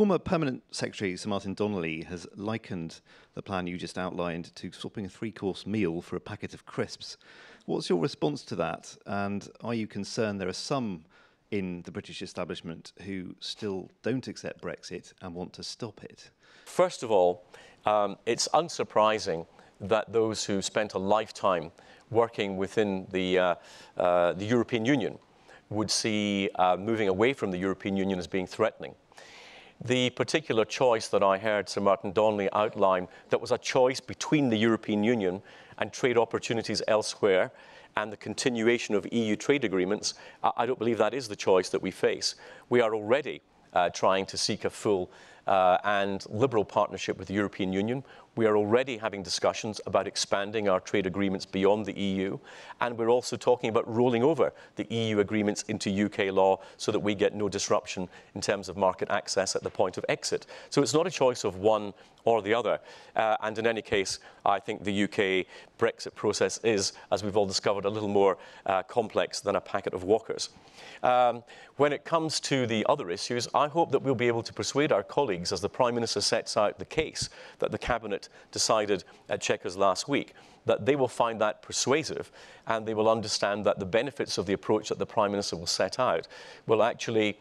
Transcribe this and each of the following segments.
Former Permanent Secretary Sir Martin Donnelly has likened the plan you just outlined to swapping a three-course meal for a packet of crisps. What's your response to that? And are you concerned there are some in the British establishment who still don't accept Brexit and want to stop it? First of all, it's unsurprising that those who spent a lifetime working within the European Union would see moving away from the European Union as being threatening. The particular choice that I heard Sir Martin Donnelly outline, that was a choice between the European Union and trade opportunities elsewhere and the continuation of EU trade agreements, I don't believe that is the choice that we face. We are already trying to seek a full and liberal partnership with the European Union. We are already having discussions about expanding our trade agreements beyond the EU, and we're also talking about rolling over the EU agreements into UK law so that we get no disruption in terms of market access at the point of exit. So it's not a choice of one or the other, and in any case, I think the UK Brexit process is, as we've all discovered, a little more complex than a packet of Walkers. When it comes to the other issues, I hope that we'll be able to persuade our colleagues, as the Prime Minister sets out the case that the Cabinet decided at Chequers last week, that they will find that persuasive and they will understand that the benefits of the approach that the Prime Minister will set out will actually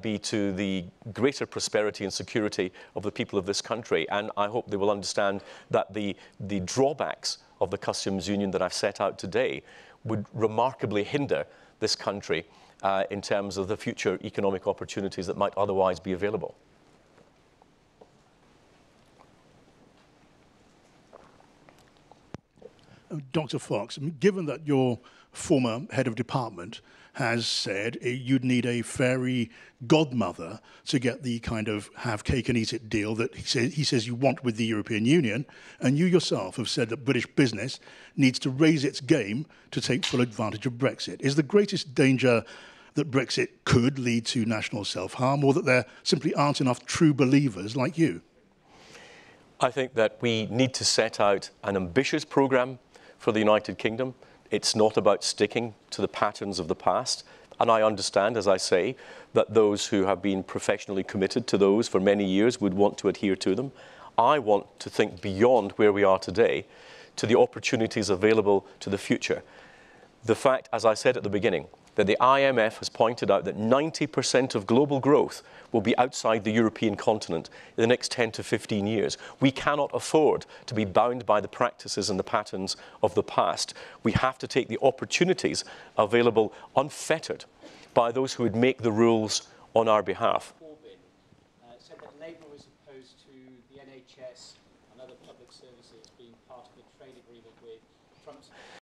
be to the greater prosperity and security of the people of this country. And I hope they will understand that the drawbacks of the customs union that I've set out today would remarkably hinder this country in terms of the future economic opportunities that might otherwise be available. Dr. Fox, given that your former head of department has said you'd need a fairy godmother to get the kind of have cake and eat it deal that he says you want with the European Union, and you yourself have said that British business needs to raise its game to take full advantage of Brexit, is the greatest danger that Brexit could lead to national self-harm, or that there simply aren't enough true believers like you? I think that we need to set out an ambitious programme for the United Kingdom. It's not about sticking to the patterns of the past. And I understand, as I say, that those who have been professionally committed to those for many years would want to adhere to them. I want to think beyond where we are today to the opportunities available to the future. The fact, as I said at the beginning, that the IMF has pointed out that 90% of global growth will be outside the European continent in the next 10 to 15 years. We cannot afford to be bound by the practices and the patterns of the past. We have to take the opportunities available unfettered by those who would make the rules on our behalf. Said that Labour was opposed to the NHS and other public services being part of a trade agreement with Trump's